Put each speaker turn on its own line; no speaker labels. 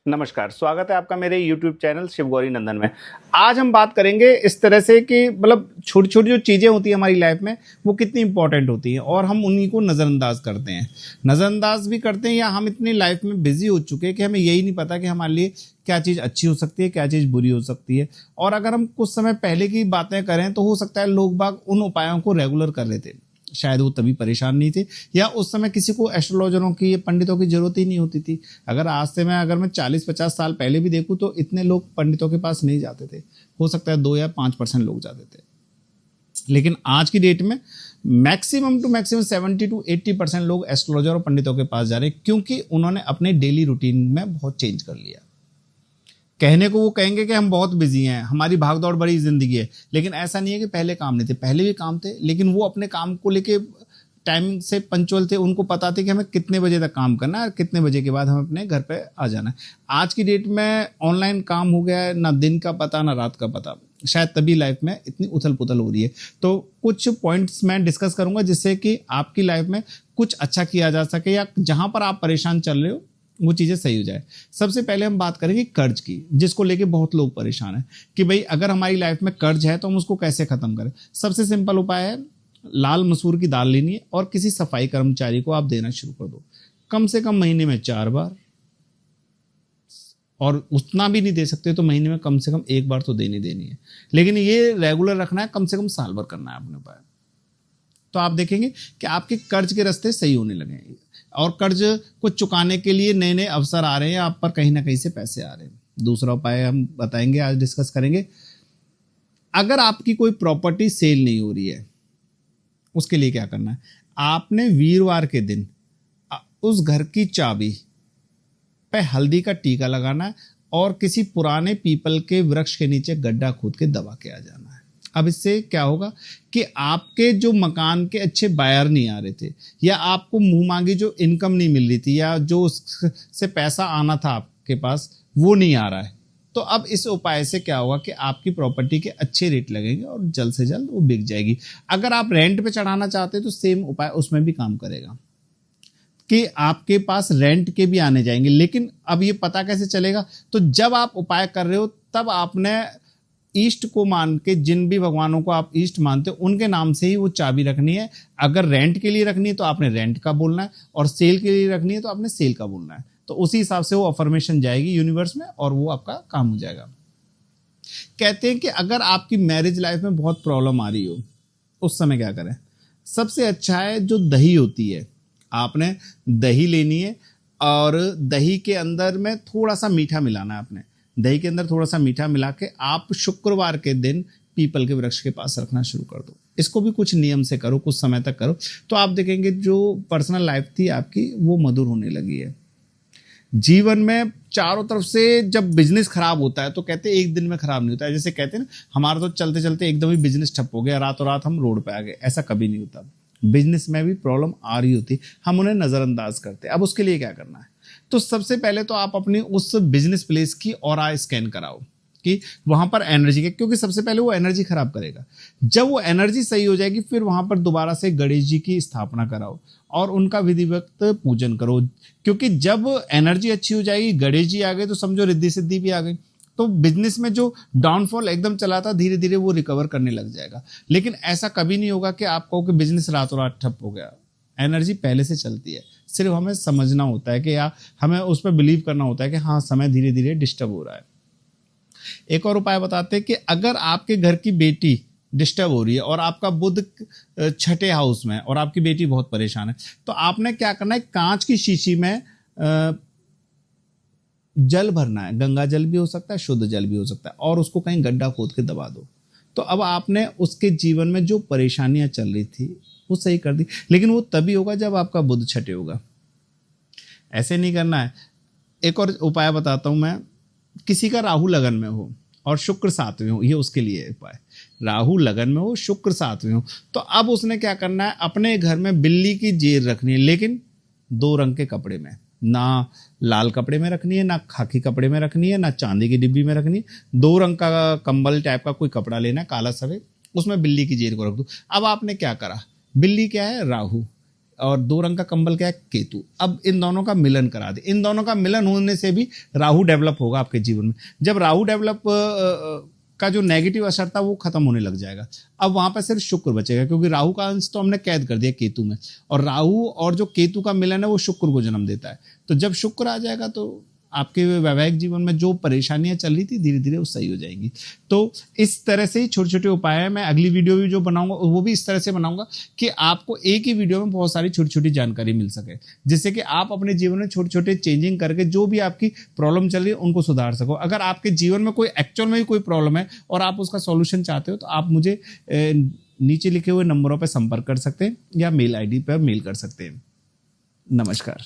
नमस्कार, स्वागत है आपका मेरे YouTube चैनल शिव गौरी नंदन में। आज हम बात करेंगे इस तरह से कि मतलब छोटी छोटी जो चीज़ें होती हैं हमारी लाइफ में वो कितनी इंपॉर्टेंट होती हैं और हम उन्हीं को नज़रअंदाज करते हैं। नज़रअंदाज भी करते हैं या हम इतनी लाइफ में बिजी हो चुके हैं कि हमें यही नहीं पता कि हमारे लिए क्या चीज़ अच्छी हो सकती है, क्या चीज़ बुरी हो सकती है। और अगर हम कुछ समय पहले की बातें करें तो हो सकता है लोग बाग उन उपायों को रेगुलर कर लेते, शायद वो तभी परेशान नहीं थे या उस समय किसी को एस्ट्रोलॉजरों की या पंडितों की जरूरत ही नहीं होती थी। अगर मैं 40-50 साल पहले भी देखूं तो इतने लोग पंडितों के पास नहीं जाते थे। हो सकता है 2 या 5% लोग जाते थे, लेकिन आज की डेट में मैक्सिमम टू मैक्सिमम 70-80% लोग एस्ट्रोलॉजर और पंडितों के पास जा रहे हैं, क्योंकि उन्होंने अपने डेली रूटीन में बहुत चेंज कर लिया। कहने को वो कहेंगे कि हम बहुत बिजी हैं, हमारी भागदौड़ बड़ी जिंदगी है, लेकिन ऐसा नहीं है कि पहले काम नहीं थे, पहले भी काम थे, लेकिन वो अपने काम को लेके टाइमिंग से पंचुअल थे। उनको पता था कि हमें कितने बजे तक काम करना है और कितने बजे के बाद हमें अपने घर पे आ जाना है। आज की डेट में ऑनलाइन काम हो गया है, ना दिन का पता ना रात का पता, शायद तभी लाइफ में इतनी उथल पुथल हो रही है। तो कुछ पॉइंट्स मैं डिस्कस करूंगा जिससे कि आपकी लाइफ में कुछ अच्छा किया जा सके या जहां पर आप परेशान चल रहे हो वो चीज़ें सही हो जाए। सबसे पहले हम बात करेंगे कर्ज की, जिसको लेके बहुत लोग परेशान हैं कि भाई अगर हमारी लाइफ में कर्ज है तो हम उसको कैसे खत्म करें। सबसे सिंपल उपाय है, लाल मसूर की दाल लेनी है और किसी सफाई कर्मचारी को आप देना शुरू कर दो, कम से कम महीने में 4 बार, और उतना भी नहीं दे सकते तो महीने में कम से कम 1 बार तो देनी है, लेकिन ये रेगुलर रखना है, कम से कम साल भर करना है अपने उपाय। तो आप देखेंगे कि आपके कर्ज के रास्ते सही होने लगे और कर्ज को चुकाने के लिए नए नए अवसर आ रहे हैं, आप पर कहीं ना कहीं से पैसे आ रहे हैं। दूसरा उपाय हम बताएंगे, आज डिस्कस करेंगे। अगर आपकी कोई प्रॉपर्टी सेल नहीं हो रही है, उसके लिए क्या करना है, आपने वीरवार के दिन उस घर की चाबी पे हल्दी का टीका लगाना है और किसी पुराने पीपल के वृक्ष के नीचे गड्ढा खोद के दबा के आ जाना है। अब इससे क्या होगा कि आपके जो मकान के अच्छे बायर नहीं आ रहे थे या आपको मुंह मांगी जो इनकम नहीं मिल रही थी या जो उससे पैसा आना था आपके पास वो नहीं आ रहा है, तो अब इस उपाय से क्या होगा कि आपकी प्रॉपर्टी के अच्छे रेट लगेंगे और जल्द से जल्द वो बिक जाएगी। अगर आप रेंट पे चढ़ाना चाहते हैं तो सेम उपाय उसमें भी काम करेगा कि आपके पास रेंट के भी आने जाएंगे। लेकिन अब ये पता कैसे चलेगा, तो जब आप उपाय कर रहे हो तब आपने ईष्ट को मान के, जिन भी भगवानों को आप ईष्ट मानते हो उनके नाम से ही वो चाबी रखनी है। अगर रेंट के लिए रखनी है तो आपने रेंट का बोलना है और सेल के लिए रखनी है तो आपने सेल का बोलना है। तो उसी हिसाब से वो अफर्मेशन जाएगी यूनिवर्स में और वो आपका काम हो जाएगा। कहते हैं कि अगर आपकी मैरिज लाइफ में बहुत प्रॉब्लम आ रही हो उस समय क्या करें, सबसे अच्छा है जो दही होती है, आपने दही लेनी है और दही के अंदर में थोड़ा सा मीठा मिलाना है। आपने दही के अंदर थोड़ा सा मीठा मिला के आप शुक्रवार के दिन पीपल के वृक्ष के पास रखना शुरू कर दो। इसको भी कुछ नियम से करो, कुछ समय तक करो, तो आप देखेंगे जो पर्सनल लाइफ थी आपकी वो मधुर होने लगी है। जीवन में चारों तरफ से जब बिजनेस खराब होता है तो कहते हैं एक दिन में खराब नहीं होता है। जैसे कहते हैं ना, हमारा तो चलते चलते एकदम ही बिजनेस ठप हो गया, रातों रात हम रोड पे आ गए, ऐसा कभी नहीं होता। बिजनेस में भी प्रॉब्लम आ रही होती, हम उन्हें नजरअंदाज करते। अब उसके लिए क्या करना है, तो सबसे पहले तो आप अपनी उस बिजनेस प्लेस की ऑरा स्कैन कराओ कि वहां पर एनर्जी के, क्योंकि सबसे पहले वो एनर्जी खराब करेगा। जब वो एनर्जी सही हो जाएगी फिर वहां पर दोबारा से गणेश जी की स्थापना कराओ और उनका विधिवत पूजन करो, क्योंकि जब एनर्जी अच्छी हो जाएगी, गणेश जी आ गए तो समझो रिद्धि सिद्धि भी आ गई, तो बिजनेस में जो डाउनफॉल एकदम चला था धीरे धीरे वो रिकवर करने लग जाएगा। लेकिन ऐसा कभी नहीं होगा कि आप कहो कि बिजनेस रातों रात ठप हो गया। एनर्जी पहले से चलती है, सिर्फ हमें समझना होता है कि या हमें उस पर बिलीव करना होता है कि हाँ समय धीरे धीरे डिस्टर्ब हो रहा है। एक और उपाय बताते हैं कि अगर आपके घर की बेटी डिस्टर्ब हो रही है और आपका बुध छठे हाउस में और आपकी बेटी बहुत परेशान है, तो आपने क्या करना है, कांच की शीशी में जल भरना है। गंगा जल भी हो सकता है, शुद्ध जल भी हो सकता है, और उसको कहीं गड्ढा खोद के दबा दो। तो अब आपने उसके जीवन में जो परेशानियां चल रही थी वो सही कर दी, लेकिन वो तभी होगा जब आपका बुध छठे होगा, ऐसे नहीं करना है। एक और उपाय बताता हूं मैं, किसी का राहु लगन में हो और शुक्र 7वें हो, ये उसके लिए उपाय। राहु लगन में हो, शुक्र 7वें हो, तो अब उसने क्या करना है, अपने घर में बिल्ली की जेर रखनी है, लेकिन 2 रंग के कपड़े में, ना लाल कपड़े में रखनी है, ना खाकी कपड़े में रखनी है, ना चांदी की डिब्बी में रखनी है। 2 रंग का कंबल टाइप का कोई कपड़ा लेना है, काला सफेद, उसमें बिल्ली की जेर को रख दो। अब आपने क्या करा, बिल्ली क्या है, राहु, और 2 रंग का कंबल क्या है, केतु। अब इन दोनों का मिलन करा दे, इन दोनों का मिलन होने से भी राहु डेवलप होगा आपके जीवन में। जब राहु डेवलप का जो नेगेटिव असर था वो खत्म होने लग जाएगा। अब वहां पर सिर्फ शुक्र बचेगा, क्योंकि राहु का अंश तो हमने कैद कर दिया केतु में, और राहु और जो केतु का मिलन है वो शुक्र को जन्म देता है। तो जब शुक्र आ जाएगा तो आपके वैवाहिक जीवन में जो परेशानियां चल रही थी धीरे धीरे वो सही हो जाएंगी। तो इस तरह से ही छोटे छोटे उपाय हैं। मैं अगली वीडियो भी जो बनाऊंगा वो भी इस तरह से बनाऊंगा कि आपको एक ही वीडियो में बहुत सारी छोटी छोटी जानकारी मिल सके, जिससे कि आप अपने जीवन में छोटे छोटे चेंजिंग करके जो भी आपकी प्रॉब्लम चल रही है उनको सुधार सको। अगर आपके जीवन में कोई एक्चुअल में भी कोई प्रॉब्लम है और आप उसका सॉल्यूशन चाहते हो तो आप मुझे नीचे लिखे हुए नंबरों पर संपर्क कर सकते हैं या मेल आईडी पर मेल कर सकते हैं। नमस्कार।